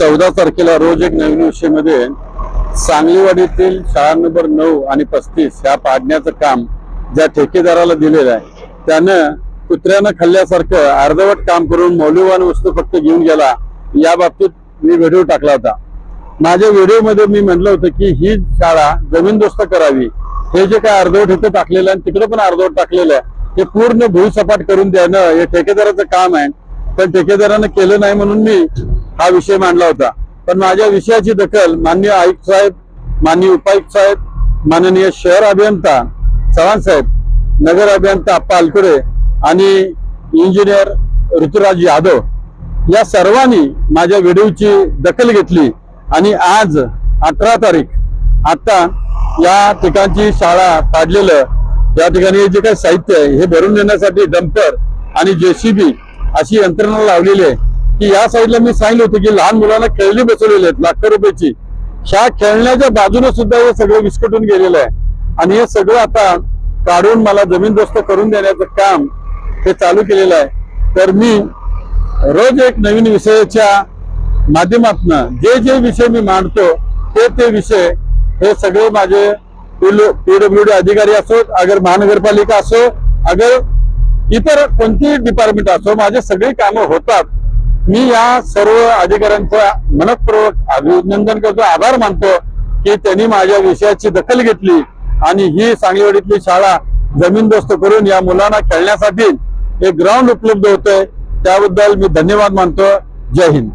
14 तारखेला रोज एक नवीन विषयामध्ये सांगलीवाडीतील शाळा नंबर 9 आणि 35 ह्या पाडण्याचं काम ज्या ठेकेदाराला दिलेलं आहे त्यानं कुत्र्यानं खाल्ल्यासारखं अर्धवट काम करून मौल्यवान वस्तू फक्त घेऊन गेला। या बाबतीत मी व्हिडिओ टाकला होता। माझ्या व्हिडिओमध्ये मी म्हटलं होतं की ही शाळा जमीनदोस्त करावी। हे जे काय अर्धवट इथं टाकलेलं आहे तिकडे पण अर्धवट टाकलेलं आहे हे पूर्ण भुईसपाट करून देणं हे ठेकेदाराचं काम आहे, पण ठेकेदारानं केलं नाही म्हणून मी हा विषय मांडला होता। पण माझ्या विषयाची दखल माननीय आयुक्त साहेब, माननीय उपायुक्त साहेब, माननीय शहर अभियंता चव्हाण साहेब, नगर अभियंता अप्पा अलकुरे आणि इंजिनियर ऋतुराज यादव या सर्वांनी माझ्या व्हिडिओची दखल घेतली आणि आज 18 तारीख आता या ठिकाणची शाळा पाडलेलं या ठिकाणी जे काही साहित्य आहे हे भरून नेण्यासाठी डंपर आणि जेसीबी अशी यंत्रणा लावलेली आहे की या साईडला मी सांगितलं होतं की लहान मुलांना खेळणी बसवलेली आहेत लाखो रुपयाची। ह्या खेळण्याच्या बाजूने सुद्धा हे सगळं विस्कटून गेलेलं आहे आणि हे सगळं आता काढून मला जमीनदोस्त करून देण्याचं काम हे चालू केलेलं आहे। तर मी रोज एक नवीन विषयाच्या माध्यमातून जे जे विषय मी मांडतो ते विषय हे सगळे माझे पीडब्ल्यूडी अधिकारी असो, अगर महानगरपालिका असो, अगर इतर कोणतीही डिपार्टमेंट असो, माझे सगळे कामं होतात। मी या सर्व अधिकाऱ्यांचा मनपूर्वक अभिनंदन करतो, आभार मानतो की त्यांनी माझ्या विषयाची दखल घेतली आणि ही सांगलीवाडीतली शाळा जमीनदोस्त करून या मुलांना खेळण्यासाठी एक ग्राउंड उपलब्ध होतंय, त्याबद्दल मी धन्यवाद मानतो। जय हिंद।